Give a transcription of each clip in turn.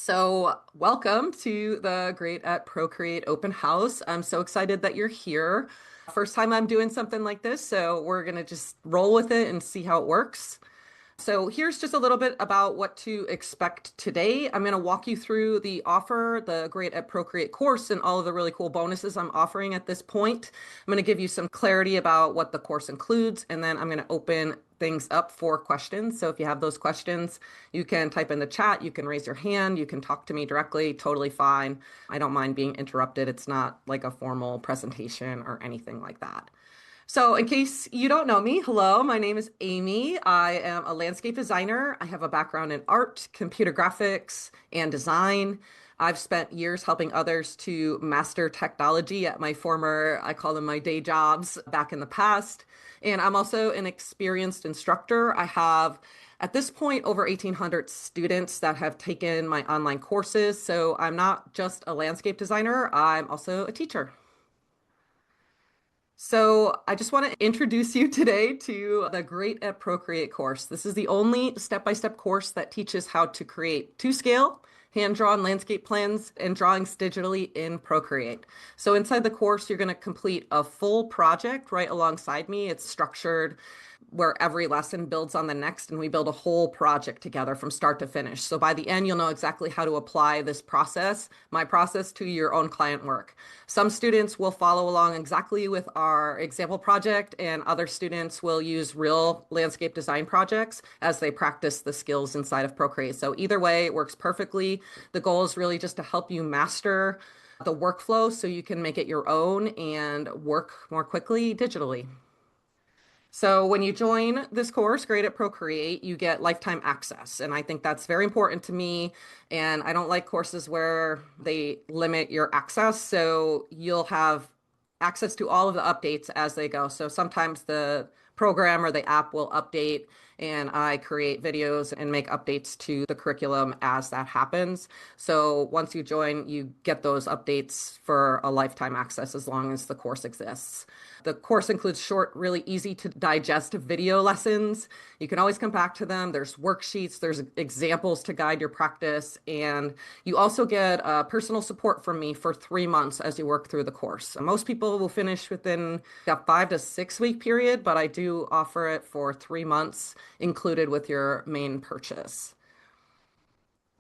So, welcome to the Great at Procreate open house. I'm so excited that you're here. First time I'm doing something like this, so we're going to just roll with it and see how it works. So here's just a little bit about what to expect today. I'm going to walk you through the offer, the Great at Procreate course, and all of the really cool bonuses I'm offering at this point. I'm going to give you some clarity about what the course includes, and then I'm going to open things up for questions. So if you have those questions, you can type in the chat, you can raise your hand, you can talk to me directly, totally fine. I don't mind being interrupted. It's not like a formal presentation or anything like that. So, in case you don't know me, hello, my name is Amy. I am a landscape designer. I have a background in art, computer graphics, and design. I've spent years helping others to master technology at my former, I call them my day jobs back in the past. And I'm also an experienced instructor. I have, at this point, over 1,800 students that have taken my online courses. So, I'm not just a landscape designer, I'm also a teacher. So I just want to introduce you today to the Great at Procreate course. This is the only step-by-step course that teaches how to create to-scale, hand-drawn landscape plans and drawings digitally in Procreate. So inside the course, you're going to complete a full project right alongside me. It's structured where every lesson builds on the next, and we build a whole project together from start to finish. So by the end, you'll know exactly how to apply this process, my process, to your own client work. Some students will follow along exactly with our example project, and other students will use real landscape design projects as they practice the skills inside of Procreate. So either way, it works perfectly. The goal is really just to help you master the workflow so you can make it your own and work more quickly digitally. So when you join this course, Great at Procreate, you get lifetime access. And I think that's very important to me. And I don't like courses where they limit your access. So you'll have access to all of the updates as they go. So sometimes the program or the app will update, and I create videos and make updates to the curriculum as that happens. So once you join, you get those updates for a lifetime access as long as the course exists. The course includes short, really easy to digest video lessons. You can always come back to them. There's worksheets, there's examples to guide your practice, and you also get personal support from me for 3 months as you work through the course. Most people will finish within a 5 to 6 week period, but I do offer it for 3 months included with your main purchase.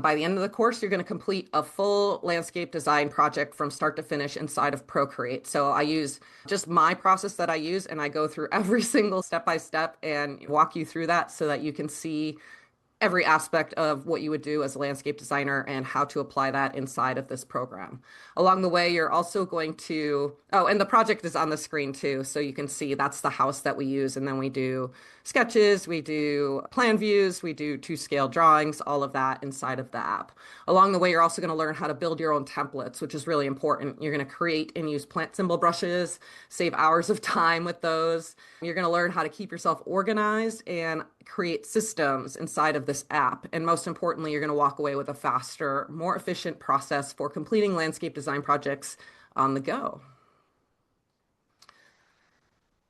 By the end of the course, you're going to complete a full landscape design project from start to finish inside of Procreate. So I use just my process that I use, and I go through every single step by step and walk you through that so that you can see every aspect of what you would do as a landscape designer and how to apply that inside of this program. Along the way, you're also going to, oh, and the project is on the screen too, so you can see that's the house that we use, and then we do sketches, we do plan views, we do to-scale drawings, all of that inside of the app. Along the way, you're also going to learn how to build your own templates, which is really important. You're going to create and use plant symbol brushes, save hours of time with those. You're going to learn how to keep yourself organized and create systems inside of this app. And most importantly, you're going to walk away with a faster, more efficient process for completing landscape design projects on the go.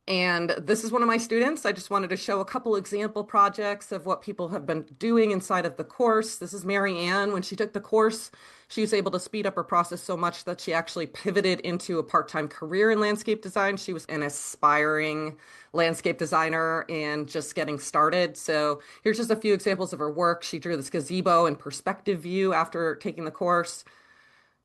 And this is one of my students. I just wanted to show a couple example projects of what people have been doing inside of the course. This is Mary Ann. When she took the course, she was able to speed up her process so much that she actually pivoted into a part-time career in landscape design. She was an aspiring landscape designer and just getting started. So here's just a few examples of her work. She drew this gazebo in perspective view after taking the course,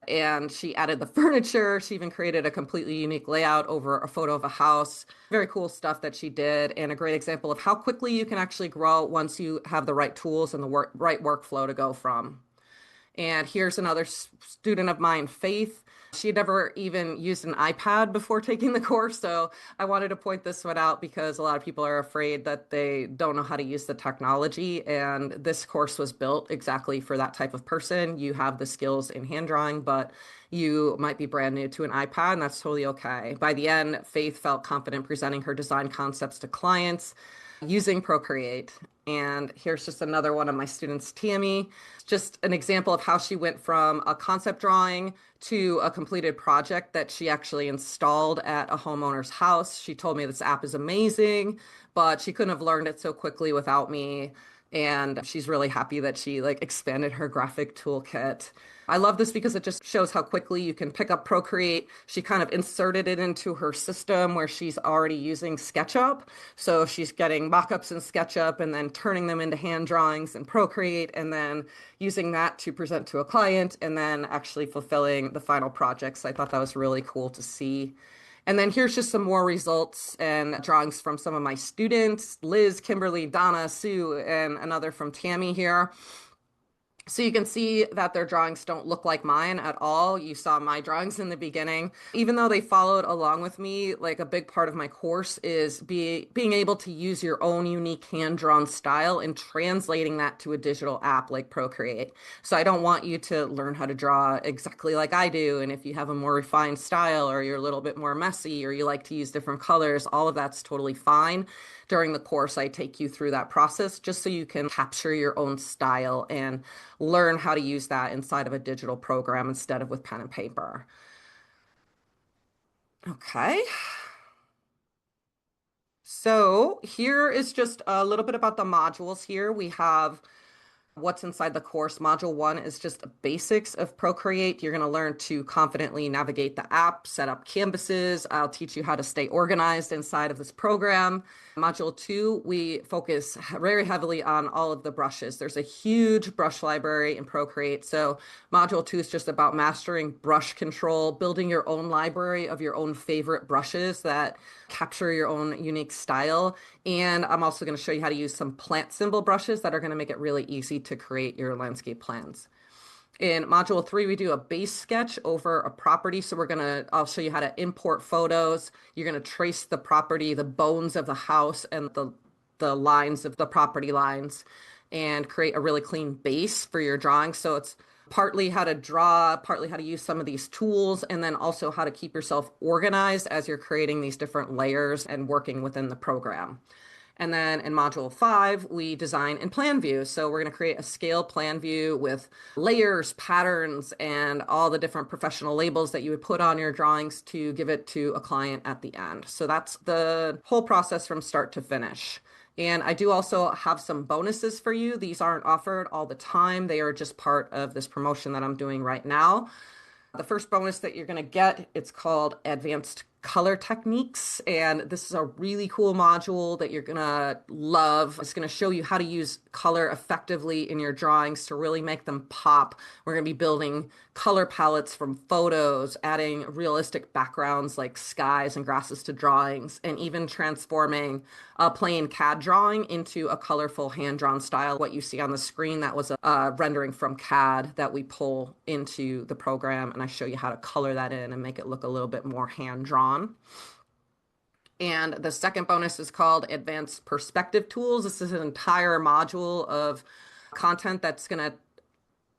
and she added the furniture. She even created a completely unique layout over a photo of a house. Very cool stuff that she did, and a great example of how quickly you can actually grow once you have the right tools and the right workflow to go from. And here's another student of mine, Faith. She had never even used an iPad before taking the course, so I wanted to point this one out because a lot of people are afraid that they don't know how to use the technology, and this course was built exactly for that type of person. You have the skills in hand drawing, but you might be brand new to an iPad, and that's totally okay. By the end, Faith felt confident presenting her design concepts to clients using Procreate. And here's just another one of my students, Tammy. Just an example of how she went from a concept drawing to a completed project that she actually installed at a homeowner's house. She told me this app is amazing, but she couldn't have learned it so quickly without me And she's really happy that she like expanded her graphic toolkit. I love this because it just shows how quickly you can pick up Procreate. She kind of inserted it into her system where she's already using SketchUp. So she's getting mockups in SketchUp and then turning them into hand drawings in Procreate and then using that to present to a client and then actually fulfilling the final projects. I thought that was really cool to see. And then here's just some more results and drawings from some of my students, Liz, Kimberly, Donna, Sue, and another from Tammy here. So you can see that their drawings don't look like mine at all. You saw my drawings in the beginning. Even though they followed along with me, like a big part of my course is being able to use your own unique hand-drawn style and translating that to a digital app like Procreate. So I don't want you to learn how to draw exactly like I do. And if you have a more refined style or you're a little bit more messy or you like to use different colors, all of that's totally fine. During the course, I take you through that process just so you can capture your own style and learn how to use that inside of a digital program instead of with pen and paper. Okay. So here is just a little bit about the modules here. We have what's inside the course. Module one is just basics of Procreate. You're going to learn to confidently navigate the app, set up canvases. I'll teach you how to stay organized inside of this program. Module two, we focus very heavily on all of the brushes. There's a huge brush library in Procreate. So module two is just about mastering brush control, building your own library of your own favorite brushes that capture your own unique style. And I'm also going to show you how to use some plant symbol brushes that are going to make it really easy to create your landscape plans. In module three, we do a base sketch over a property. So I'll show you how to import photos. You're going to trace the property, the bones of the house and the lines of the property lines and create a really clean base for your drawing. So it's partly how to draw, partly how to use some of these tools, and then also how to keep yourself organized as you're creating these different layers and working within the program. And then in module five, we design in plan view. So we're going to create a scale plan view with layers, patterns, and all the different professional labels that you would put on your drawings to give it to a client at the end. So that's the whole process from start to finish. And I do also have some bonuses for you. These aren't offered all the time. They are just part of this promotion that I'm doing right now. The first bonus that you're going to get, it's called Advanced Color Techniques, and this is a really cool module that you're going to love. It's going to show you how to use color effectively in your drawings to really make them pop. We're going to be building color palettes from photos, adding realistic backgrounds like skies and grasses to drawings, and even transforming a plain CAD drawing into a colorful hand-drawn style. What you see on the screen, that was a rendering from CAD that we pull into the program, and I show you how to color that in and make it look a little bit more hand-drawn. And the second bonus is called Advanced Perspective Tools. This is an entire module of content that's going to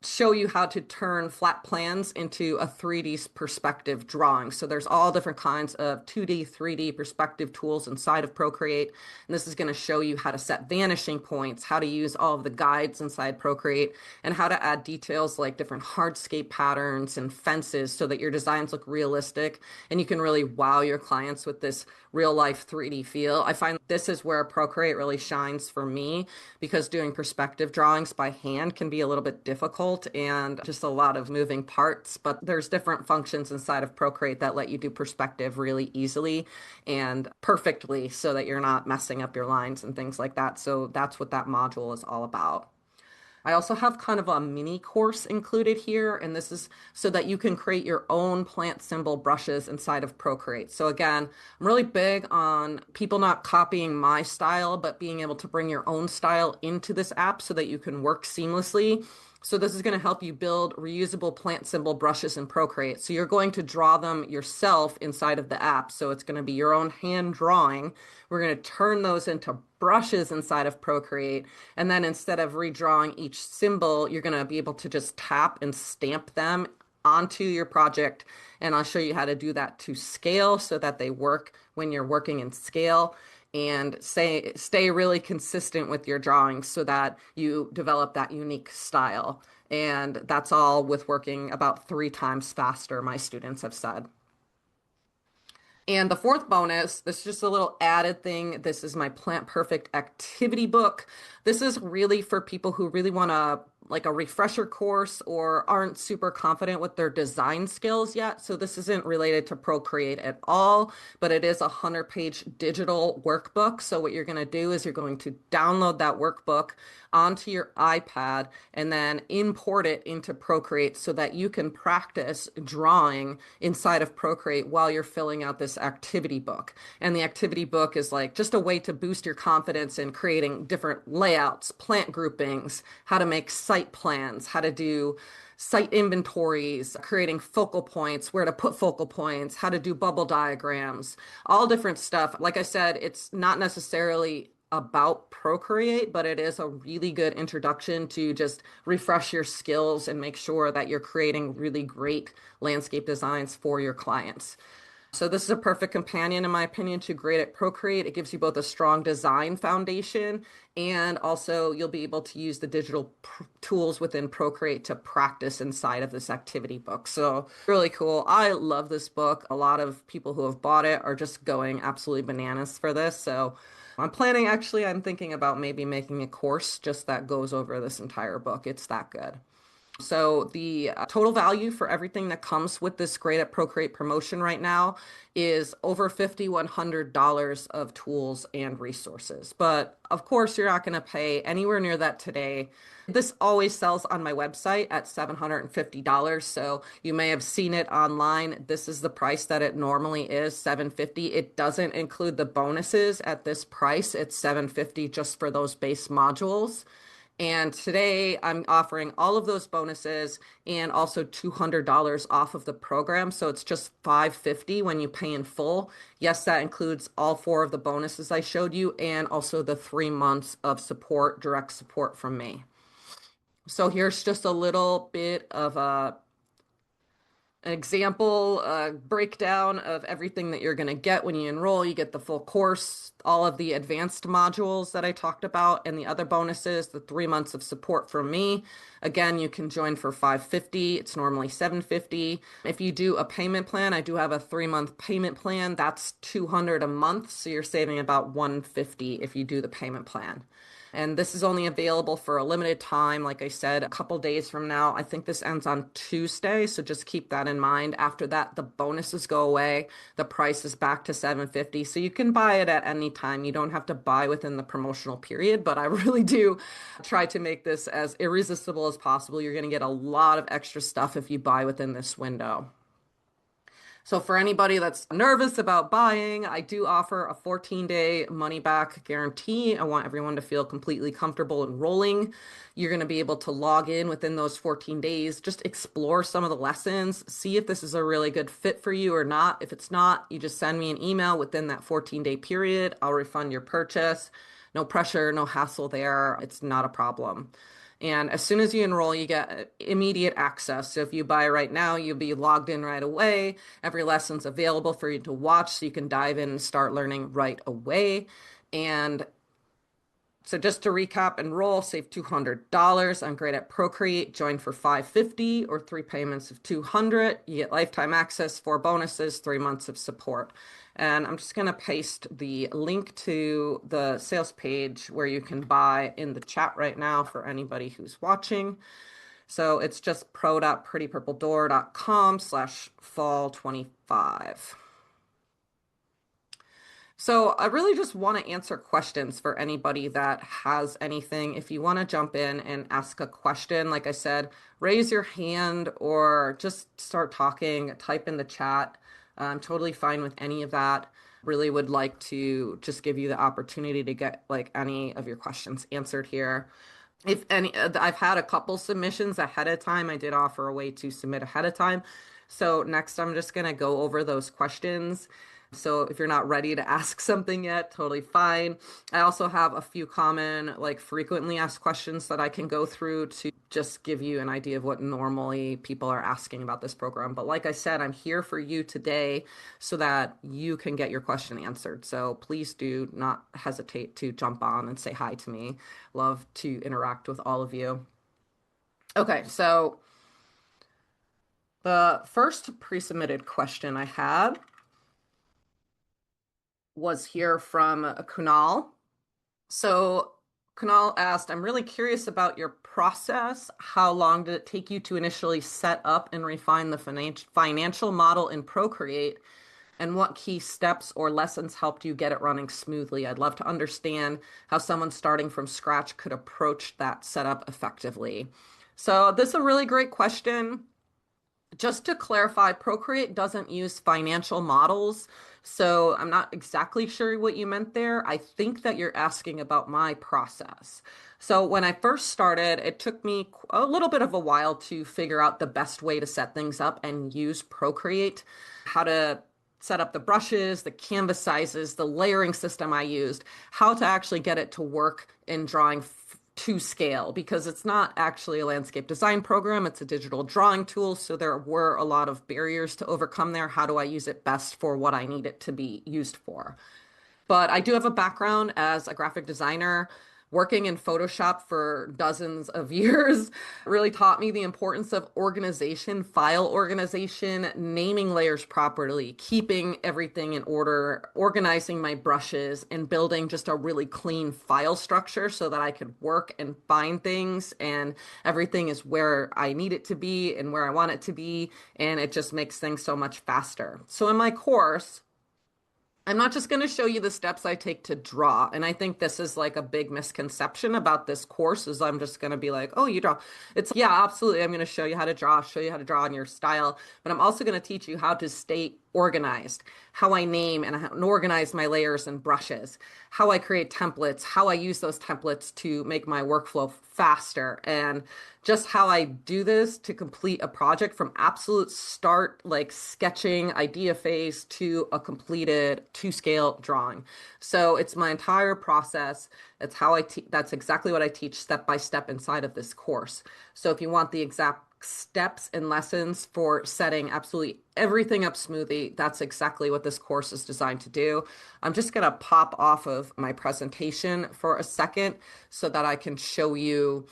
show you how to turn flat plans into a 3D perspective drawing. So there's all different kinds of 2D, 3D perspective tools inside of Procreate. And this is going to show you how to set vanishing points, how to use all of the guides inside Procreate, and how to add details like different hardscape patterns and fences so that your designs look realistic and you can really wow your clients with this real life 3D feel. I find this is where Procreate really shines for me because doing perspective drawings by hand can be a little bit difficult and just a lot of moving parts, but there's different functions inside of Procreate that let you do perspective really easily and perfectly so that you're not messing up your lines and things like that. So that's what that module is all about. I also have kind of a mini course included here, and this is so that you can create your own plant symbol brushes inside of Procreate. So again, I'm really big on people not copying my style, but being able to bring your own style into this app so that you can work seamlessly. So this is going to help you build reusable plant symbol brushes in Procreate. So you're going to draw them yourself inside of the app. So it's going to be your own hand drawing. We're going to turn those into brushes inside of Procreate. And then instead of redrawing each symbol, you're going to be able to just tap and stamp them onto your project. And I'll show you how to do that to scale so that they work when you're working in scale. And stay really consistent with your drawings so that you develop that unique style. And that's all with working about 3 times faster, my students have said. And the fourth bonus, this is just a little added thing. This is my Plant Perfect activity book. This is really for people who really want to like a refresher course or aren't super confident with their design skills yet. So this isn't related to Procreate at all, but it is a 100-page digital workbook. So what you're going to do is you're going to download that workbook onto your iPad and then import it into Procreate so that you can practice drawing inside of Procreate while you're filling out this activity book. And the activity book is like just a way to boost your confidence in creating different layouts, plant groupings, how to make site plans, how to do site inventories, creating focal points, where to put focal points, how to do bubble diagrams, all different stuff. Like I said, it's not necessarily about Procreate, but it is a really good introduction to just refresh your skills and make sure that you're creating really great landscape designs for your clients. So this is a perfect companion, in my opinion, to Great at Procreate. It gives you both a strong design foundation and also you'll be able to use the digital tools within Procreate to practice inside of this activity book. So really cool. I love this book. A lot of people who have bought it are just going absolutely bananas for this. So I'm thinking about maybe making a course just that goes over this entire book. It's that good. So the total value for everything that comes with this Great at Procreate promotion right now is over $5,100 of tools and resources. But of course, you're not going to pay anywhere near that today. This always sells on my website at $750. So you may have seen it online. This is the price that it normally is, $750. It doesn't include the bonuses at this price. It's $750 just for those base modules. And today I'm offering all of those bonuses and also $200 off of the program. So it's just $550 when you pay in full. Yes, that includes all four of the bonuses I showed you and also the 3 months of support, direct support from me. So here's just a little bit of an example breakdown of everything that you're going to get when you enroll. You get the full course, all of the advanced modules that I talked about, and the other bonuses, the 3 months of support from me. Again, you can join for $550. It's normally $750. If you do a payment plan, I do have a 3-month payment plan. That's $200 a month. So you're saving about $150 if you do the payment plan. And this is only available for a limited time. Like I said, a couple days from now. I think this ends on Tuesday, so just keep that in mind. After that, the bonuses go away. The price is back to $750. So you can buy it at any time. You don't have to buy within the promotional period, but I really do try to make this as irresistible as possible. You're going to get a lot of extra stuff if you buy within this window. So for anybody that's nervous about buying, I do offer a 14-day money back guarantee. I want everyone to feel completely comfortable enrolling. You're going to be able to log in within those 14 days, just explore some of the lessons, see if this is a really good fit for you or not. If it's not, you just send me an email within that 14-day period. I'll refund your purchase. No pressure, no hassle there. It's not a problem. And as soon as you enroll, you get immediate access. So if you buy right now, you'll be logged in right away. Every lesson's available for you to watch, so you can dive in and start learning right away. And so just to recap, enroll, save $200. I'm great at Procreate. Join for $550 or 3 payments of $200. You get lifetime access, 4 bonuses, 3 months of support. And I'm just going to paste the link to the sales page where you can buy in the chat right now for anybody who's watching. So it's just pro.prettypurpledoor.com/fall25. So I really just want to answer questions for anybody that has anything. If you want to jump in and ask a question, like I said, raise your hand or just start talking, type in the chat. I'm totally fine with any of that. Really would like to just give you the opportunity to get like any of your questions answered here. If any, I've had a couple submissions ahead of time. I did offer a way to submit ahead of time. So next, I'm just going to go over those questions. So if you're not ready to ask something yet, totally fine. I also have a few common, like frequently asked questions that I can go through to just give you an idea of what normally people are asking about this program. But like I said, I'm here for you today so that you can get your question answered. So please do not hesitate to jump on and say hi to me. Love to interact with all of you. Okay, so the first pre-submitted question I had was here from Kunal. So Kunal asked, I'm really curious about your process. How long did it take you to initially set up and refine the financial model in Procreate? And what key steps or lessons helped you get it running smoothly? I'd love to understand how someone starting from scratch could approach that setup effectively. So this is a really great question. Just to clarify, Procreate doesn't use financial models, so I'm not exactly sure what you meant there. I think that you're asking about my process. So when I first started, it took me a little bit of a while to figure out the best way to set things up and use Procreate, how to set up the brushes, the canvas sizes, the layering system I used, how to actually get it to work in drawing to scale, because it's not actually a landscape design program, it's a digital drawing tool. So there were a lot of barriers to overcome there. How do I use it best for what I need it to be used for? But I do have a background as a graphic designer. Working in Photoshop for dozens of years really taught me the importance of organization, file organization, naming layers properly, keeping everything in order, organizing my brushes, and building just a really clean file structure so that I could work and find things and everything is where I need it to be and where I want it to be. And it just makes things so much faster. So in my course, I'm not just going to show you the steps I take to draw. And I think this is like a big misconception about this course is I'm just going to be like, oh, you draw. It's yeah, absolutely. I'm going to show you how to draw, show you how to draw in your style, but I'm also going to teach you how to stay organized, how I name and organize my layers and brushes, how I create templates, how I use those templates to make my workflow faster, and just how I do this to complete a project from absolute start, like sketching idea phase to a completed to scale drawing. So it's my entire process. It's how that's exactly what I teach step by step inside of this course. So if you want the exact steps and lessons for setting absolutely everything up smoothly, that's exactly what this course is designed to do. I'm just going to pop off of my presentation for a second so that I can show you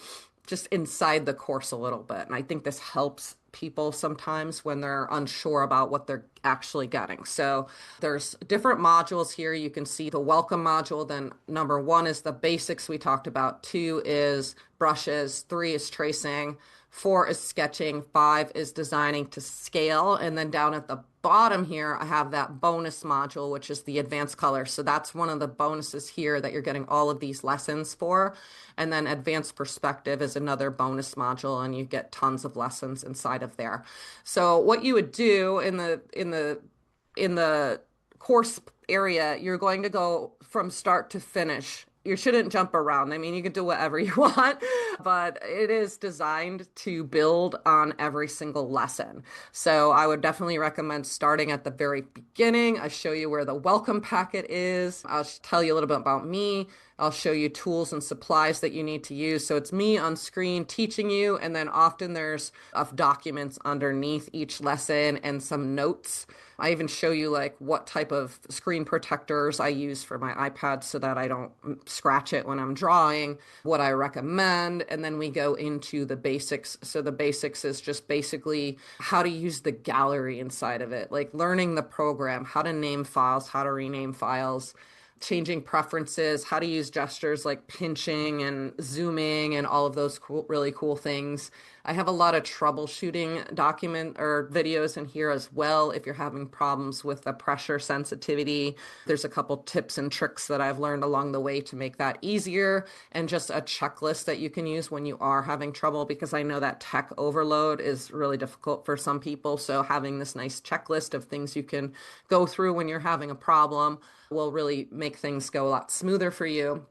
just inside the course a little bit. And I think this helps people sometimes when they're unsure about what they're actually getting. So there's different modules here. You can see the welcome module. Then number one is the basics we talked about. Two is brushes. Three is tracing. Four is sketching. Five is designing to scale. And then down at the bottom here, I have that bonus module, which is the advanced color. So that's one of the bonuses here that you're getting all of these lessons for. And then advanced perspective is another bonus module, and you get tons of lessons inside of there. So what you would do in the course area, you're going to go from start to finish. You shouldn't jump around. I mean, you can do whatever you want, but it is designed to build on every single lesson. So I would definitely recommend starting at the very beginning. I show you where the welcome packet is. I'll tell you a little bit about me. I'll show you tools and supplies that you need to use. So it's me on screen teaching you, and then often there's documents underneath each lesson and some notes. I even show you like what type of screen protectors I use for my iPad so that I don't scratch it when I'm drawing, what I recommend, and then we go into the basics. So the basics is just basically how to use the gallery inside of it, like learning the program, how to name files, how to rename files, changing preferences, how to use gestures like pinching and zooming and all of those really cool things. I have a lot of troubleshooting document or videos in here as well. If you're having problems with the pressure sensitivity, there's a couple tips and tricks that I've learned along the way to make that easier, and just a checklist that you can use when you are having trouble, because I know that tech overload is really difficult for some people. So having this nice checklist of things you can go through when you're having a problem will really make things go a lot smoother for you.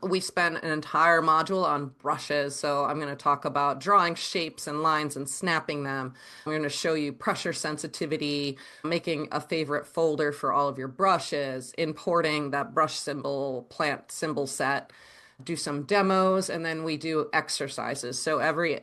We spent an entire module on brushes. So I'm going to talk about drawing shapes and lines and snapping them. We're going to show you pressure sensitivity, making a favorite folder for all of your brushes, importing that brush symbol, plant symbol set, do some demos, and then we do exercises. So every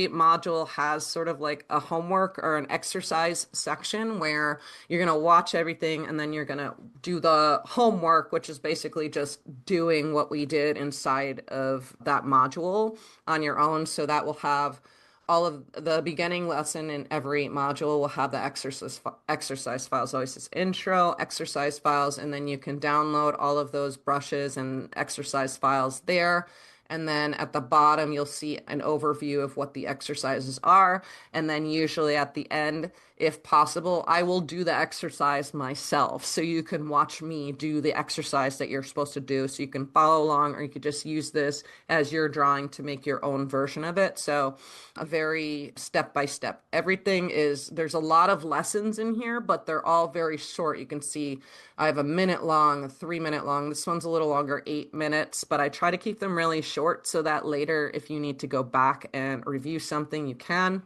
module has sort of like a homework or an exercise section where you're going to watch everything and then you're going to do the homework, which is basically just doing what we did inside of that module on your own. So that will have all of the beginning lesson in every module will have the exercise files. Always this intro, exercise files, and then you can download all of those brushes and exercise files there. And then at the bottom, you'll see an overview of what the exercises are. And then usually at the end, if possible, I will do the exercise myself. So you can watch me do the exercise that you're supposed to do. So you can follow along, or you could just use this as your drawing to make your own version of it. So a very step by step. Everything is, there's a lot of lessons in here, but they're all very short. You can see I have a minute long, a 3 minute long. This one's a little longer, 8 minutes, but I try to keep them really short so that later, if you need to go back and review something, you can.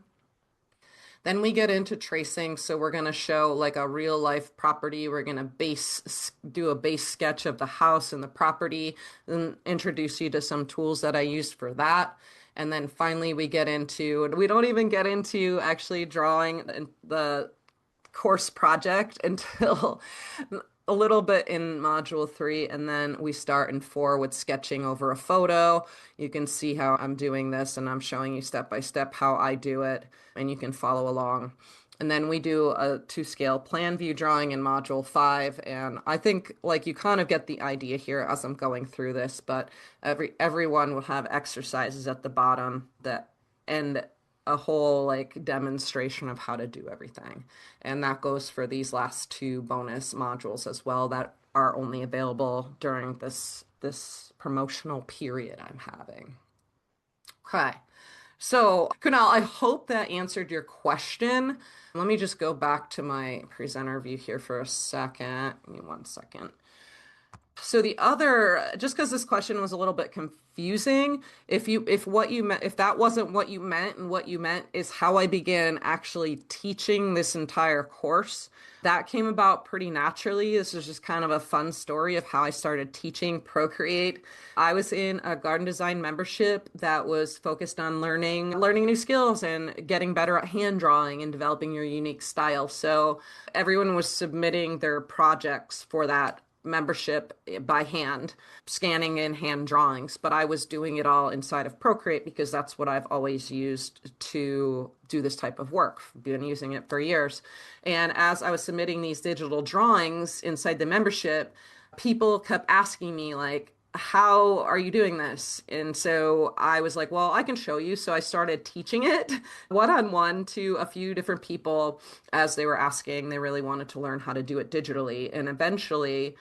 Then we get into tracing. So we're going to show like a real life property. We're going to do a base sketch of the house and the property and introduce you to some tools that I used for that. And then finally we don't even get into actually drawing the course project until a little bit in module 3, and then we start in 4 with sketching over a photo. You can see how I'm doing this, and I'm showing you step by step how I do it, and you can follow along. And then we do a 2-scale plan view drawing in module 5, and I think like you kind of get the idea here as I'm going through this, but everyone will have exercises at the bottom that end a whole like demonstration of how to do everything. And that goes for these last 2 bonus modules as well that are only available during this promotional period I'm having. Okay. So, Kunal, I hope that answered your question. Let me just go back to my presenter view here for a second. Give me 1 second. So just because this question was a little bit confusing, if that wasn't what you meant, and what you meant is how I began actually teaching this entire course, that came about pretty naturally. This is just kind of a fun story of how I started teaching Procreate. I was in a garden design membership that was focused on learning new skills and getting better at hand drawing and developing your unique style. So everyone was submitting their projects for that membership by hand, scanning in hand drawings, but I was doing it all inside of Procreate because that's what I've always used to do this type of work. Been using it for years. And as I was submitting these digital drawings inside the membership, people kept asking me like, how are you doing this? And so I was like, well, I can show you. So I started teaching it one-on-one to a few different people as they were asking. They really wanted to learn how to do it digitally. And eventually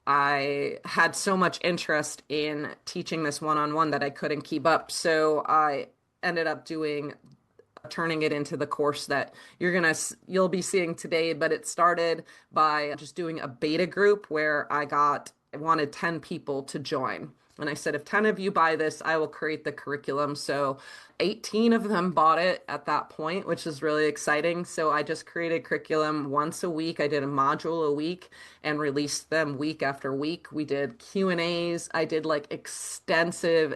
I had so much interest in teaching this one-on-one that I couldn't keep up. So I ended up turning it into the course that you'll be seeing today. But it started by just doing a beta group where I wanted 10 people to join. And I said, if 10 of you buy this, I will create the curriculum. So 18 of them bought it at that point, which is really exciting. So I just created curriculum once a week. I did a module a week and released them week after week. We did Q&As. I did like extensive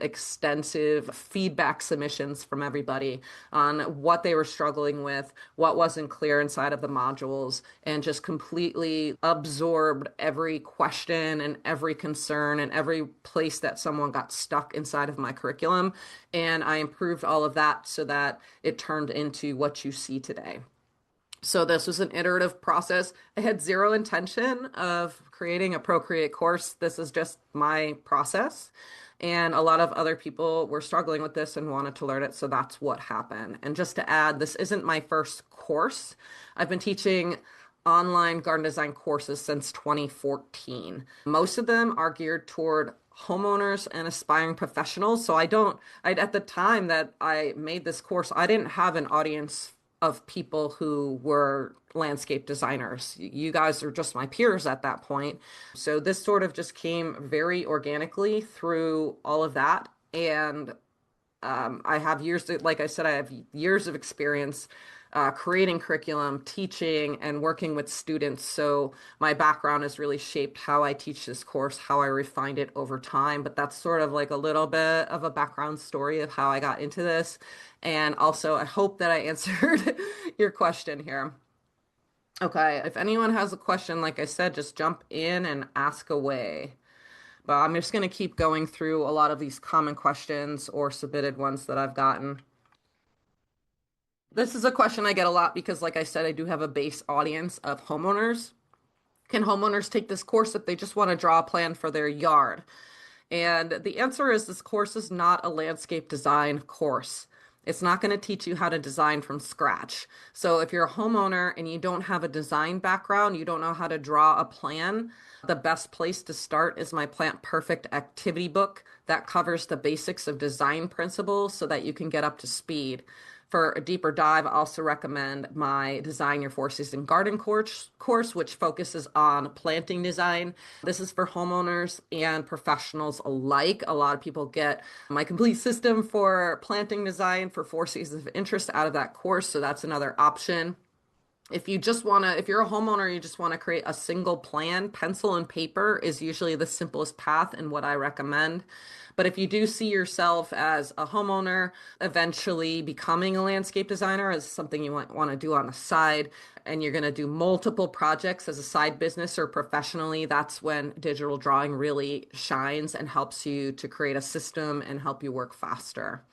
feedback submissions from everybody on what they were struggling with, what wasn't clear inside of the modules, and just completely absorbed every question and every concern and every place that someone got stuck inside of my curriculum. And I improved all of that so that it turned into what you see today. So this was an iterative process. I had zero intention of creating a Procreate course. This is just my process. And a lot of other people were struggling with this and wanted to learn it. So that's what happened. And just to add, this isn't my first course. I've been teaching online garden design courses since 2014. Most of them are geared toward homeowners and aspiring professionals. So at the time that I made this course, I didn't have an audience of people who were landscape designers. You guys are just my peers at that point. So this sort of just came very organically through all of that. And like I said, I have years of experience creating curriculum, teaching, and working with students. So my background has really shaped how I teach this course, how I refined it over time. But that's sort of like a little bit of a background story of how I got into this. And also, I hope that I answered your question here. Okay, if anyone has a question, like I said, just jump in and ask away. But I'm just going to keep going through a lot of these common questions or submitted ones that I've gotten. This is a question I get a lot because, like I said, I do have a base audience of homeowners. Can homeowners take this course if they just want to draw a plan for their yard? And the answer is this course is not a landscape design course. It's not going to teach you how to design from scratch. So if you're a homeowner and you don't have a design background, you don't know how to draw a plan, the best place to start is my Plant Perfect activity book that covers the basics of design principles so that you can get up to speed. For a deeper dive, I also recommend my Design Your Four Season Garden course, which focuses on planting design. This is for homeowners and professionals alike. A lot of people get my complete system for planting design for four seasons of interest out of that course, so that's another option. If you're a homeowner, you just want to create a single plan, pencil and paper is usually the simplest path and what I recommend. But if you do see yourself as a homeowner, eventually becoming a landscape designer is something you want to do on the side, and you're going to do multiple projects as a side business or professionally, that's when digital drawing really shines and helps you to create a system and help you work faster.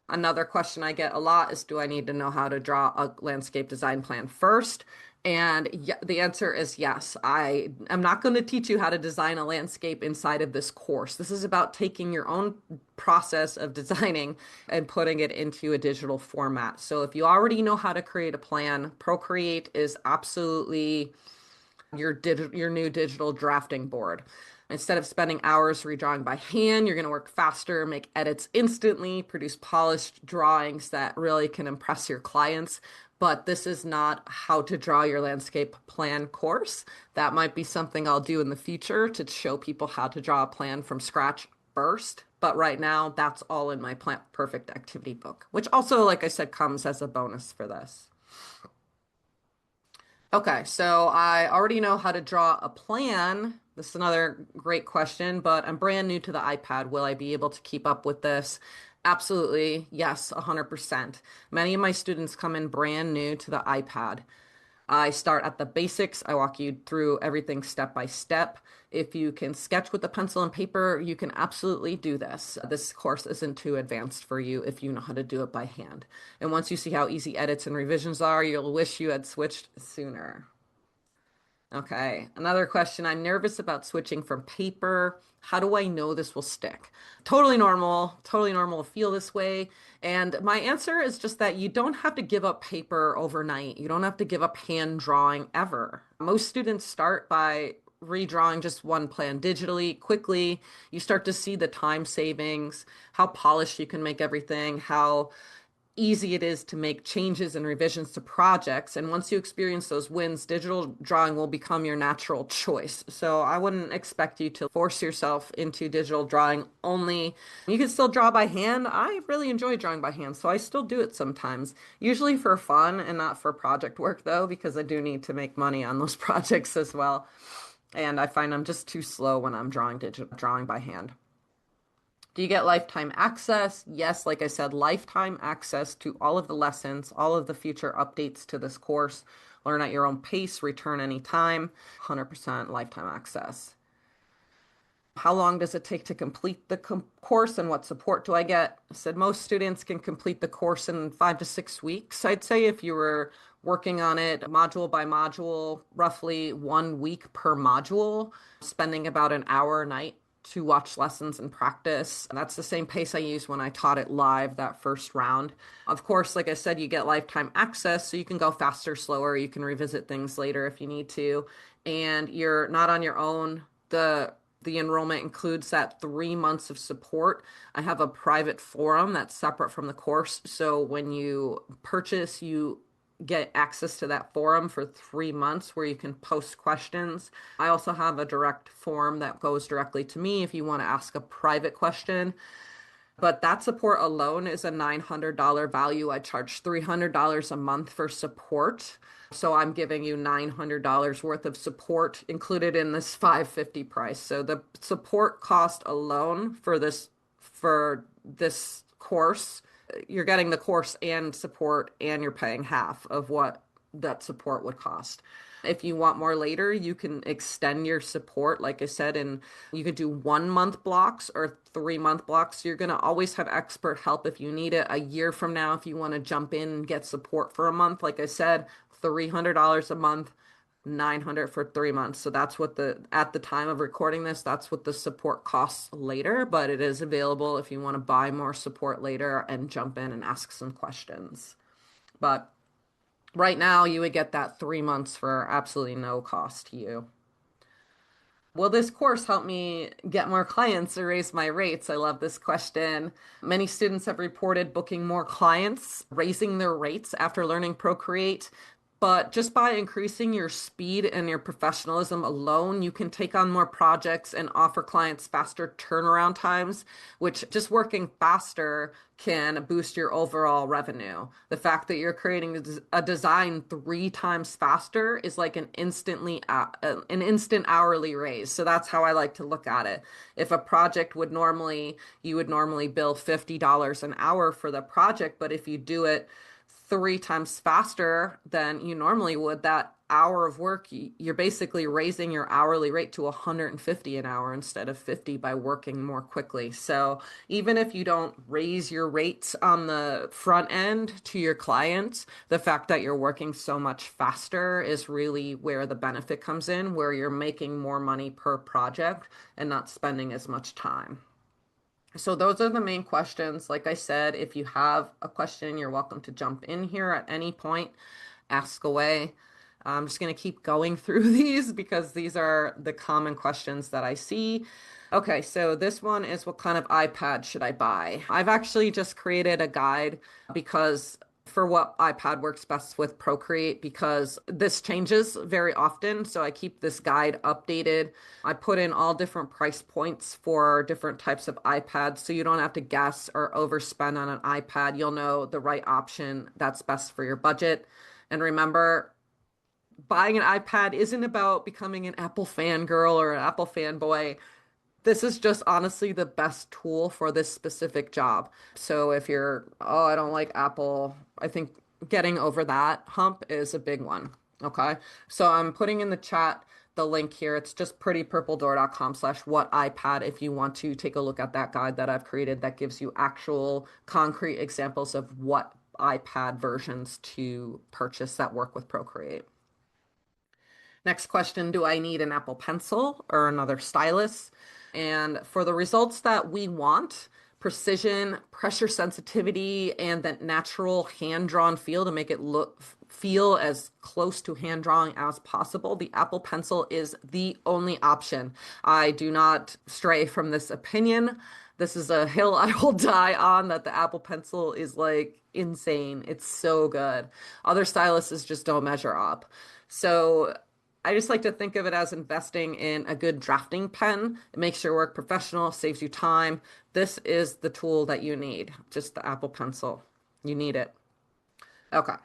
Another question I get a lot is, do I need to know how to draw a landscape design plan first? And the answer is yes. I am not going to teach you how to design a landscape inside of this course. This is about taking your own process of designing and putting it into a digital format. So if you already know how to create a plan, Procreate is absolutely your new digital drafting board. Instead of spending hours redrawing by hand, you're going to work faster, make edits instantly, produce polished drawings that really can impress your clients. But this is not how to draw your landscape plan course. That might be something I'll do in the future to show people how to draw a plan from scratch first. But right now, that's all in my Plant Perfect activity book, which also, like I said, comes as a bonus for this. Okay, so I already know how to draw a plan. This is another great question, but I'm brand new to the iPad. Will I be able to keep up with this? Absolutely, yes, 100%. Many of my students come in brand new to the iPad. I start at the basics. I walk you through everything step by step. If you can sketch with a pencil and paper, you can absolutely do this. This course isn't too advanced for you if you know how to do it by hand. And once you see how easy edits and revisions are, you'll wish you had switched sooner. Okay, another question. I'm nervous about switching from paper. How do I know this will stick? Totally normal to feel this way. And my answer is just that you don't have to give up paper overnight. You don't have to give up hand drawing ever. Most students start by redrawing just one plan digitally quickly. You start to see the time savings, how polished you can make everything, how easy it is to make changes and revisions to projects. And once you experience those wins, digital drawing will become your natural choice. So I wouldn't expect you to force yourself into digital drawing only. You can still draw by hand. I really enjoy drawing by hand, so I still do it sometimes, usually for fun and not for project work though, because I do need to make money on those projects as well. And I find I'm just too slow when I'm drawing by hand. Do you get lifetime access? Yes, like I said, lifetime access to all of the lessons, all of the future updates to this course. Learn at your own pace, return anytime, 100% lifetime access. How long does it take to complete the course and what support do I get? I said most students can complete the course in 5 to 6 weeks. I'd say if you were working on it module by module, roughly 1 week per module, spending about an hour a night to watch lessons and practice. That's the same pace I used when I taught it live that first round. Of course, like I said, you get lifetime access, so you can go faster, slower. You can revisit things later if you need to, and you're not on your own. The enrollment includes that 3 months of support. I have a private forum that's separate from the course. So when you purchase, you get access to that forum for 3 months where you can post questions. I also have a direct form that goes directly to me if you want to ask a private question. But that support alone is a $900 value. I charge $300 a month for support. So I'm giving you $900 worth of support included in this $550 price. So the support cost alone for this course, you're getting the course and support, and you're paying half of what that support would cost. If you want more later, you can extend your support, like I said, and you could do 1 month blocks or 3 month blocks. You're going to always have expert help if you need it. A year from now, if you want to jump in and get support for a month, like I said, $300 a month, 900 for 3 months. So that's what at the time of recording this, that's what the support costs later, but it is available if you want to buy more support later and jump in and ask some questions. But right now, you would get that 3 months for absolutely no cost to you. Will this course help me get more clients or raise my rates? I love this question. Many students have reported booking more clients, raising their rates after learning Procreate. But just by increasing your speed and your professionalism alone, you can take on more projects and offer clients faster turnaround times, which just working faster can boost your overall revenue. The fact that you're creating a design 3 times faster is like an instant hourly raise. So that's how I like to look at it. If a project you would normally bill $50 an hour for the project, but if you do it 3 times faster than you normally would, that hour of work, you're basically raising your hourly rate to 150 an hour instead of 50 by working more quickly. So even if you don't raise your rates on the front end to your clients, the fact that you're working so much faster is really where the benefit comes in, where you're making more money per project and not spending as much time. So those are the main questions. Like I said, if you have a question, you're welcome to jump in here at any point, ask away. I'm just going to keep going through these because these are the common questions that I see. Okay, so this one is, what kind of iPad should I buy? I've actually just created a guide because for what iPad works best with Procreate, because this changes very often. So I keep this guide updated. I put in all different price points for different types of iPads, so you don't have to guess or overspend on an iPad. You'll know the right option that's best for your budget. And remember, buying an iPad isn't about becoming an Apple fangirl or an Apple fanboy. This is just honestly the best tool for this specific job. So if you're, oh, I don't like Apple, I think getting over that hump is a big one. Okay. So I'm putting in the chat the link here. It's just prettypurpledoor.com/what iPad if you want to take a look at that guide that I've created that gives you actual concrete examples of what iPad versions to purchase that work with Procreate. Next question, do I need an Apple Pencil or another stylus? And for the results that we want, precision, pressure sensitivity, and that natural hand-drawn feel to make it feel as close to hand drawing as possible, the Apple Pencil is the only option. I do not stray from this opinion. This is a hill I will die on, that the Apple Pencil is like insane. It's so good. Other styluses just don't measure up. So I just like to think of it as investing in a good drafting pen. It makes your work professional, saves you time. This is the tool that you need, just the Apple Pencil. You need it. Okay.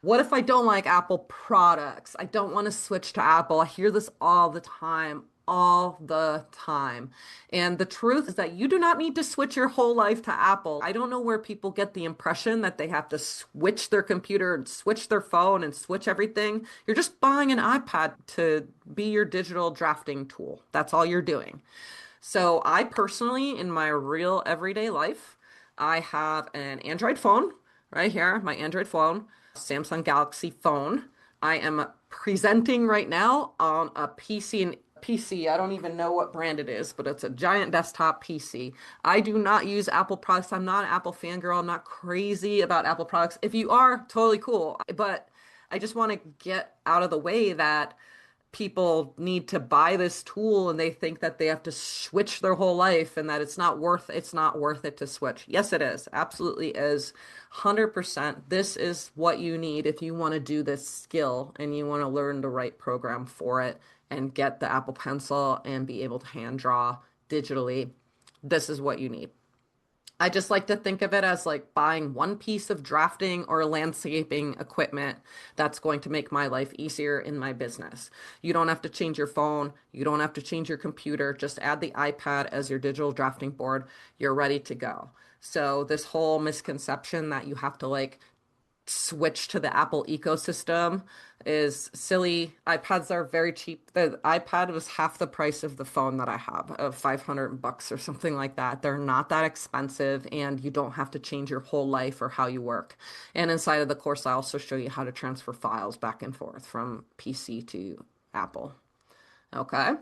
What if I don't like Apple products? I don't want to switch to Apple. I hear this all the time, all the time. And the truth is that you do not need to switch your whole life to Apple. I don't know where people get the impression that they have to switch their computer and switch their phone and switch everything. You're just buying an iPad to be your digital drafting tool. That's all you're doing. So I personally, in my real everyday life, I have an Android phone right here, my Android phone, Samsung Galaxy phone. I am presenting right now on a PC. I don't even know what brand it is, but it's a giant desktop PC. I do not use Apple products. I'm not an Apple fangirl. I'm not crazy about Apple products. If you are, totally cool. But I just want to get out of the way that people need to buy this tool and they think that they have to switch their whole life and that it's not worth it to switch. Yes, it is. Absolutely is. 100%. This is what you need if you want to do this skill and you want to learn the right program for it and get the Apple Pencil and be able to hand draw digitally. This is what you need. I just like to think of it as like buying one piece of drafting or landscaping equipment that's going to make my life easier in my business. You don't have to change your phone. You don't have to change your computer. Just add the iPad as your digital drafting board. You're ready to go. So this whole misconception that you have to like switch to the Apple ecosystem is silly. iPads are very cheap. The iPad was half the price of the phone that I have, of 500 bucks or something like that. They're not that expensive, and you don't have to change your whole life or how you work. And inside of the course, I also show you how to transfer files back and forth from PC to Apple. Okay.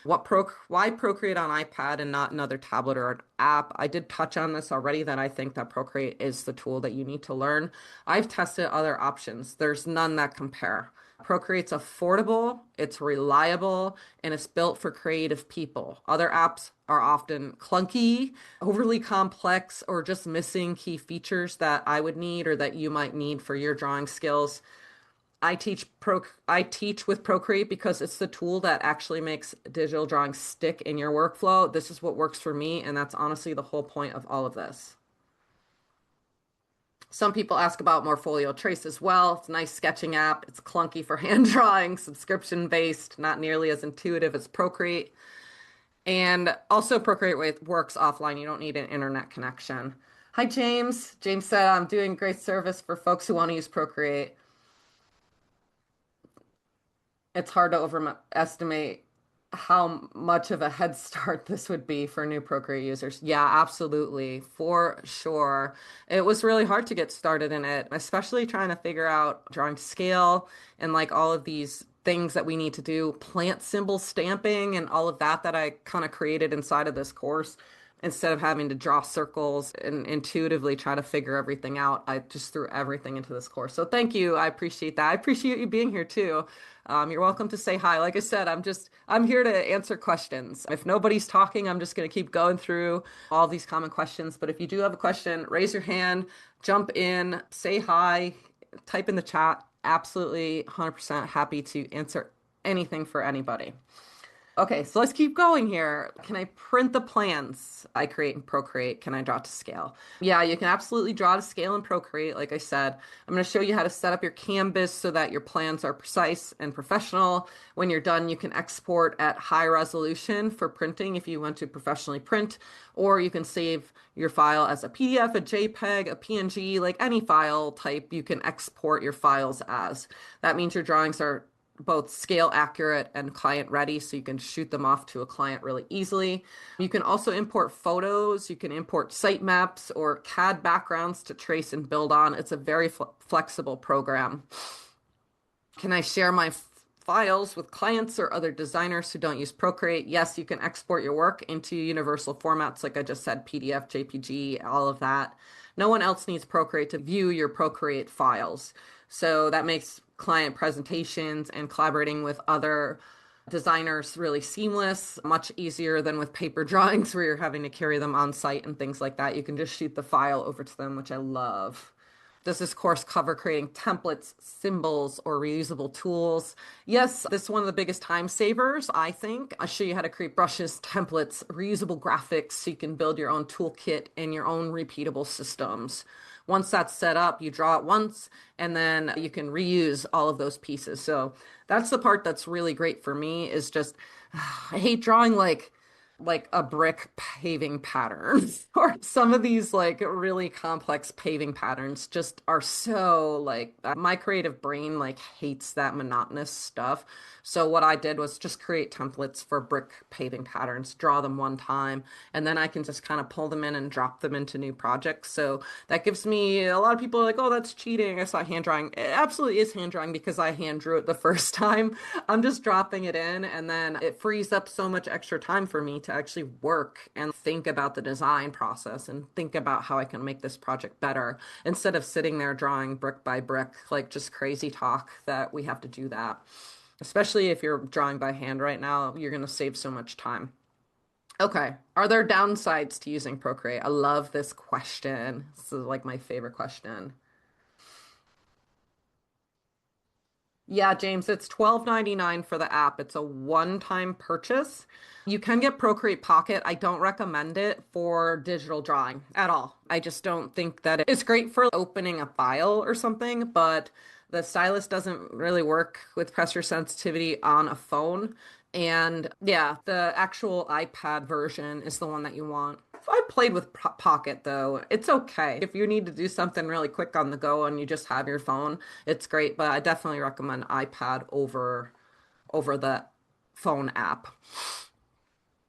Why Procreate on iPad and not another tablet or an app? I did touch on this already that I think that Procreate is the tool that you need to learn. I've tested other options. There's none that compare. Procreate's affordable, it's reliable, and it's built for creative people. Other apps are often clunky, overly complex, or just missing key features that I would need or that you might need for your drawing skills. I teach with Procreate because it's the tool that actually makes digital drawing stick in your workflow. This is what works for me, and that's honestly the whole point of all of this. Some people ask about Morpholio Trace as well. It's a nice sketching app. It's clunky for hand drawing, subscription based, not nearly as intuitive as Procreate. And also Procreate works offline. You don't need an internet connection. Hi, James. James said I'm doing great service for folks who want to use Procreate. It's hard to overestimate how much of a head start this would be for new Procreate users. Yeah, absolutely, for sure. It was really hard to get started in it, especially trying to figure out drawing scale and like all of these things that we need to do, plant symbol stamping and all of that that I kind of created inside of this course. Instead of having to draw circles and intuitively try to figure everything out, I just threw everything into this course. So thank you. I appreciate that. I appreciate you being here too. You're welcome to say hi. Like I said, I'm here to answer questions. If nobody's talking, I'm just going to keep going through all these common questions. But if you do have a question, raise your hand, jump in, say hi, type in the chat. Absolutely 100% happy to answer anything for anybody. Okay, so let's keep going here. Can I print the plans I create in Procreate? Can I draw to scale? Yeah, you can absolutely draw to scale in Procreate. Like I said, I'm going to show you how to set up your canvas so that your plans are precise and professional. When you're done, you can export at high resolution for printing if you want to professionally print, or you can save your file as a PDF, a JPEG, a PNG, like any file type you can export your files as. That means your drawings are both scale accurate and client ready, so you can shoot them off to a client really easily. You can also import photos, you can import sitemaps or CAD backgrounds to trace and build on. It's a very flexible program. Can I share my files with clients or other designers who don't use Procreate? Yes, you can export your work into universal formats, like I just said, PDF, JPG, all of that. No one else needs Procreate to view your Procreate files. So that makes client presentations and collaborating with other designers really seamless, much easier than with paper drawings where you're having to carry them on site and things like that. You can just shoot the file over to them, which I love. Does this course cover creating templates, symbols, or reusable tools? Yes, this is one of the biggest time savers, I think. I'll show you how to create brushes, templates, reusable graphics so you can build your own toolkit and your own repeatable systems. Once that's set up, you draw it once and then you can reuse all of those pieces. So that's the part that's really great for me is just, I hate drawing like a brick paving pattern or some of these like really complex paving patterns just are so like my creative brain like hates that monotonous stuff. So what I did was just create templates for brick paving patterns, draw them one time, and then I can just kind of pull them in and drop them into new projects. So that gives me a lot of people are like, oh, that's cheating. I saw hand drawing. It absolutely is hand drawing because I hand drew it the first time. I'm just dropping it in and then it frees up so much extra time for me to actually work and think about the design process and think about how I can make this project better instead of sitting there drawing brick by brick, like just crazy talk that we have to do that. Especially if you're drawing by hand right now, you're going to save so much time. Okay, are there downsides to using Procreate? I love this question. This is like my favorite question. Yeah, James, it's $12.99 for the app. It's a one-time purchase. You can get Procreate Pocket. I don't recommend it for digital drawing at all. I just don't think that it's great for opening a file or something, but the stylus doesn't really work with pressure sensitivity on a phone. And yeah, the actual iPad version is the one that you want. I've played with Pocket though. It's okay. If you need to do something really quick on the go and you just have your phone, it's great, but I definitely recommend iPad over the phone app.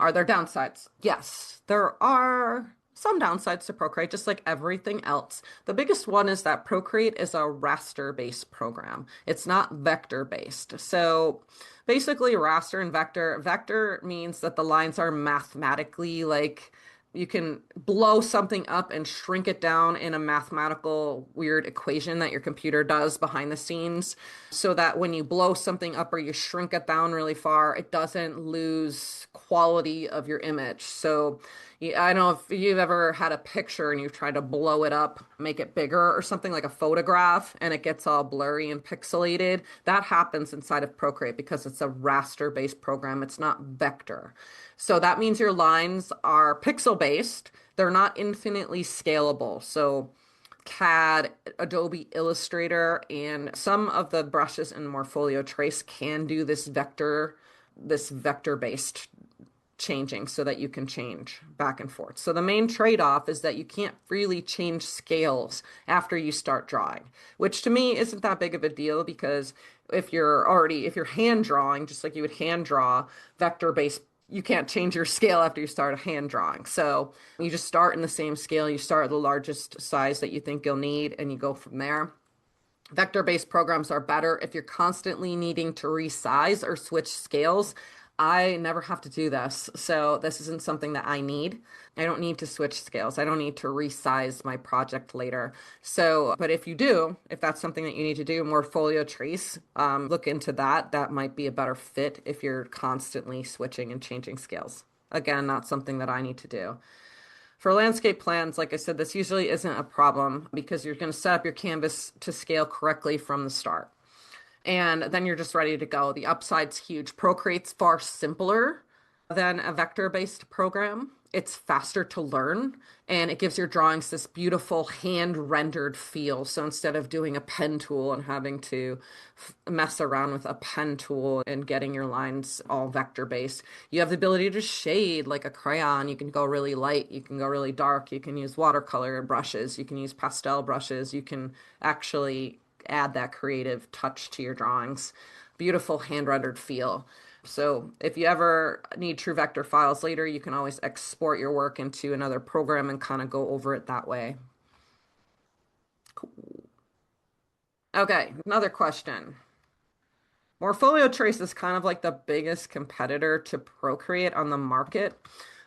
Are there downsides? Yes, there are some downsides to Procreate, just like everything else. The biggest one is that Procreate is a raster-based program. It's not vector-based. So basically, raster and vector means that the lines are mathematically like you can blow something up and shrink it down in a mathematical weird equation that your computer does behind the scenes so that when you blow something up or you shrink it down really far, it doesn't lose quality of your image. So I don't know if you've ever had a picture and you've tried to blow it up, make it bigger or something like a photograph, and it gets all blurry and pixelated. That happens inside of Procreate because it's a raster-based program. It's not vector. So that means your lines are pixel based. They're not infinitely scalable. So CAD, Adobe Illustrator, and some of the brushes in Morpholio Trace can do this vector based changing so that you can change back and forth. So the main trade-off is that you can't freely change scales after you start drawing, which to me isn't that big of a deal because if you're hand drawing, just like you would hand draw vector-based, you can't change your scale after you start a hand drawing. So you just start in the same scale, you start at the largest size that you think you'll need, and you go from there. Vector-based programs are better if you're constantly needing to resize or switch scales. I never have to do this, so this isn't something that I need. I don't need to switch scales. I don't need to resize my project later. So, but if you do, if that's something that you need to do, Morpholio Trace, look into that. That might be a better fit if you're constantly switching and changing scales. Again, not something that I need to do. For landscape plans, like I said, this usually isn't a problem because you're going to set up your canvas to scale correctly from the start. And then you're just ready to go. The upside's huge. Procreate's far simpler than a vector-based program. It's faster to learn, and it gives your drawings this beautiful hand-rendered feel. So instead of doing a pen tool and having to mess around with a pen tool and getting your lines all vector-based, you have the ability to shade like a crayon. You can go really light, you can go really dark, you can use watercolor brushes, you can use pastel brushes, you can actually add that creative touch to your drawings. Beautiful hand-rendered feel. So if you ever need true vector files later, you can always export your work into another program and kind of go over it that way. Cool. Okay, another question. Morpholio Trace is kind of like the biggest competitor to Procreate on the market.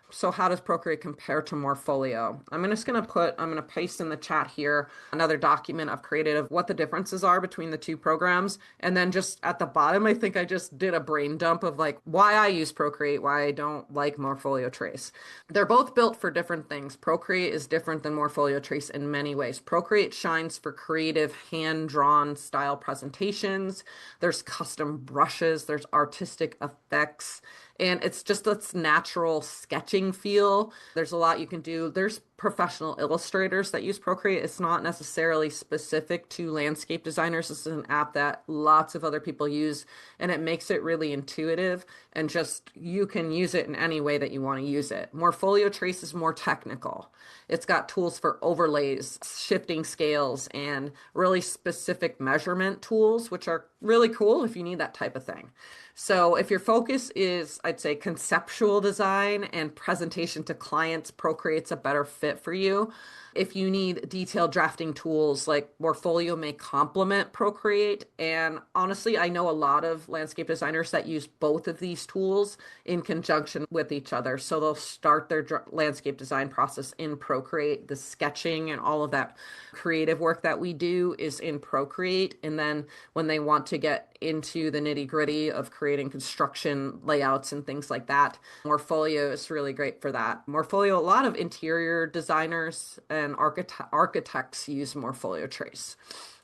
So how does Procreate compare to Morpholio? I'm gonna paste in the chat here another document I've created of what the differences are between the two programs. And then just at the bottom, I think I just did a brain dump of like why I use Procreate, why I don't like Morpholio Trace. They're both built for different things. Procreate is different than Morpholio Trace in many ways. Procreate shines for creative hand-drawn style presentations. There's custom brushes, there's artistic effects. And it's just this natural sketching feel. There's a lot you can do. There's professional illustrators that use Procreate. It's not necessarily specific to landscape designers. This is an app that lots of other people use, and it makes it really intuitive and just you can use it in any way that you want to use it. Morpholio Trace is more technical. It's got tools for overlays, shifting scales, and really specific measurement tools, which are really cool if you need that type of thing. So if your focus is, I'd say, conceptual design and presentation to clients, Procreate's a better fit for you. If you need detailed drafting tools, like Morpholio may complement Procreate. And honestly, I know a lot of landscape designers that use both of these tools in conjunction with each other. So they'll start their landscape design process in Procreate. The sketching and all of that creative work that we do is in Procreate. And then when they want to get into the nitty-gritty of creating construction layouts and things like that, Morpholio is really great for that. Morpholio, a lot of interior designers and architects use Morpholio Trace.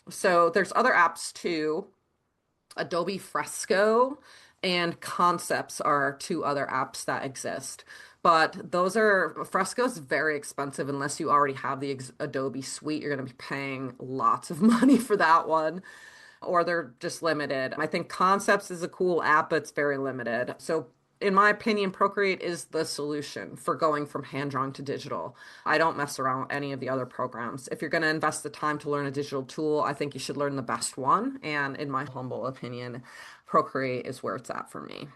So there's other apps too. Adobe Fresco and Concepts are two other apps that exist. But Fresco's very expensive unless you already have the Adobe suite. You're going to be paying lots of money for that one, or they're just limited. I think Concepts is a cool app, but it's very limited. So in my opinion, Procreate is the solution for going from hand drawn to digital. I don't mess around with any of the other programs. If you're going to invest the time to learn a digital tool, I think you should learn the best one. And in my humble opinion, Procreate is where it's at for me.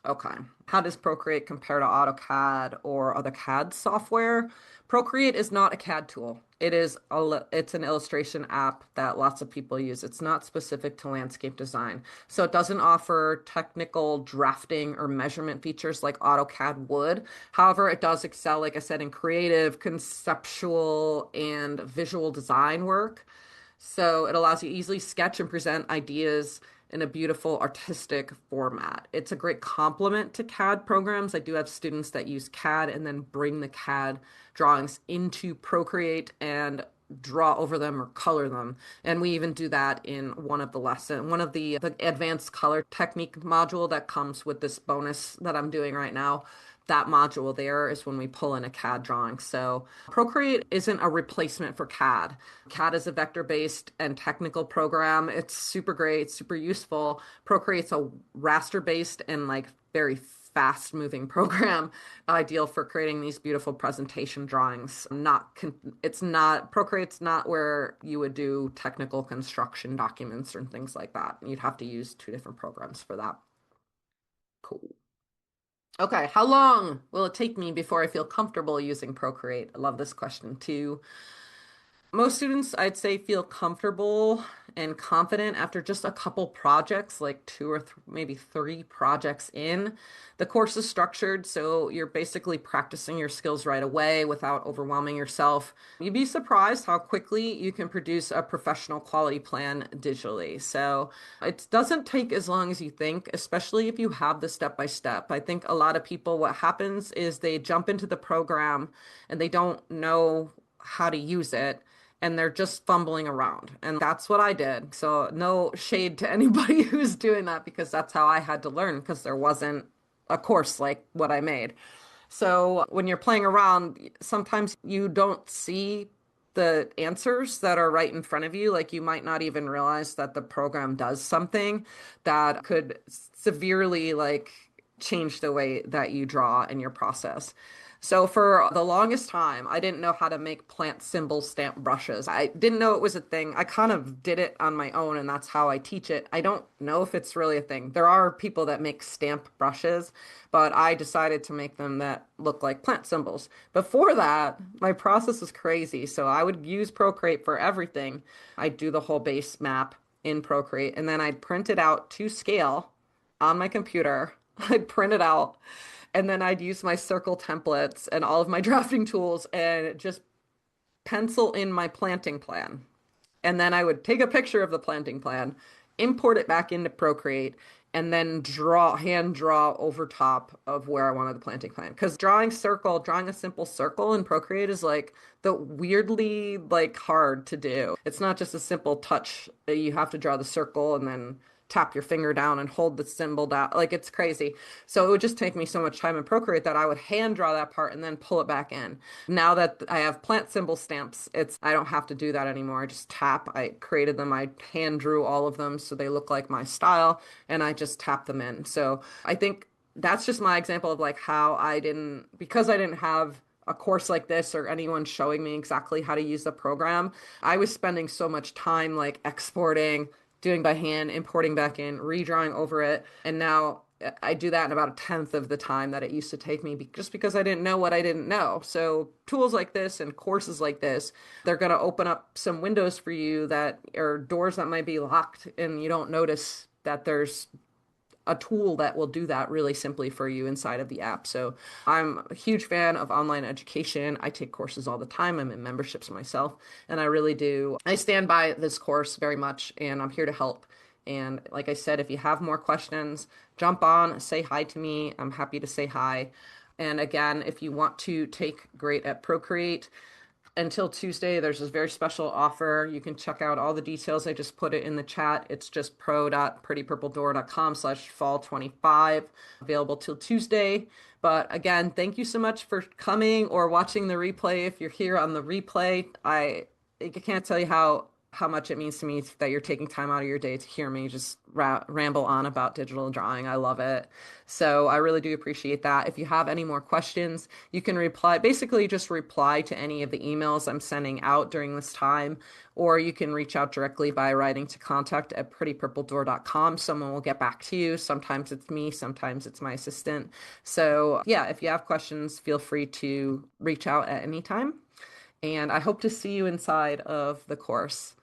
Okay. How does Procreate compare to AutoCAD or other CAD software? Procreate is not a CAD tool. It's an illustration app that lots of people use. It's not specific to landscape design. So it doesn't offer technical drafting or measurement features like AutoCAD would. However, it does excel, like I said, in creative, conceptual, and visual design work. So it allows you to easily sketch and present ideas in a beautiful artistic format. It's a great complement to CAD programs. I do have students that use CAD and then bring the CAD drawings into Procreate and draw over them or color them. And we even do that in one of the the advanced color technique module that comes with this bonus that I'm doing right now. That module there is when we pull in a CAD drawing. So Procreate isn't a replacement for CAD. CAD is a vector-based and technical program. It's super great, it's super useful. Procreate's a raster-based and like very fast moving program, ideal for creating these beautiful presentation drawings. Procreate's not where you would do technical construction documents and things like that. You'd have to use two different programs for that. Cool. Okay, how long will it take me before I feel comfortable using Procreate? I love this question too. Most students, I'd say, feel comfortable and confident after just a couple projects, like two or maybe three projects in. The course is structured, so you're basically practicing your skills right away without overwhelming yourself. You'd be surprised how quickly you can produce a professional quality plan digitally. So it doesn't take as long as you think, especially if you have the step by step. I think a lot of people, what happens is they jump into the program and they don't know how to use it and they're just fumbling around. And that's what I did. So no shade to anybody who's doing that because that's how I had to learn because there wasn't a course like what I made. So when you're playing around, sometimes you don't see the answers that are right in front of you. Like you might not even realize that the program does something that could severely like change the way that you draw in your process. So for the longest time, I didn't know how to make plant symbol stamp brushes. I didn't know it was a thing. I kind of did it on my own, and that's how I teach it. I don't know if it's really a thing. There are people that make stamp brushes, but I decided to make them that look like plant symbols. Before that, my process was crazy. So I would use Procreate for everything. I'd do the whole base map in Procreate, and then I'd print it out to scale on my computer. I'd print it out and then I'd use my circle templates and all of my drafting tools and just pencil in my planting plan. And then I would take a picture of the planting plan, import it back into Procreate, and then hand draw over top of where I wanted the planting plan. Because drawing a simple circle in Procreate is like the weirdly like hard to do. It's not just a simple touch. You have to draw the circle and then tap your finger down and hold the symbol down. Like it's crazy. So it would just take me so much time in Procreate that I would hand draw that part and then pull it back in. Now that I have plant symbol stamps, I don't have to do that anymore. I just tap. I created them. I hand drew all of them so they look like my style and I just tap them in. So I think that's just my example of like how because I didn't have a course like this or anyone showing me exactly how to use the program, I was spending so much time like exporting, doing by hand, importing back in, redrawing over it. And now I do that in about a tenth of the time that it used to take me just because I didn't know what I didn't know. So tools like this and courses like this, they're going to open up some windows for you or doors that might be locked and you don't notice that there's a tool that will do that really simply for you inside of the app. So I'm a huge fan of online education. I take courses all the time. I'm in memberships myself, and I stand by this course very much, and I'm here to help. And like I said, if you have more questions, jump on, say hi to me. I'm happy to say hi. And again, if you want to take Great at Procreate, until Tuesday, there's this very special offer. You can check out all the details. I just put it in the chat. It's just pro.prettypurpledoor.com/fall25, available till Tuesday. But again, thank you so much for coming or watching the replay. If you're here on the replay, I can't tell you how how much it means to me that you're taking time out of your day to hear me just ramble on about digital drawing. I love it. So I really do appreciate that. If you have any more questions, you can basically just reply to any of the emails I'm sending out during this time, or you can reach out directly by writing to contact@prettypurpledoor.com. Someone will get back to you. Sometimes it's me, sometimes it's my assistant. So yeah, if you have questions, feel free to reach out at any time. And I hope to see you inside of the course.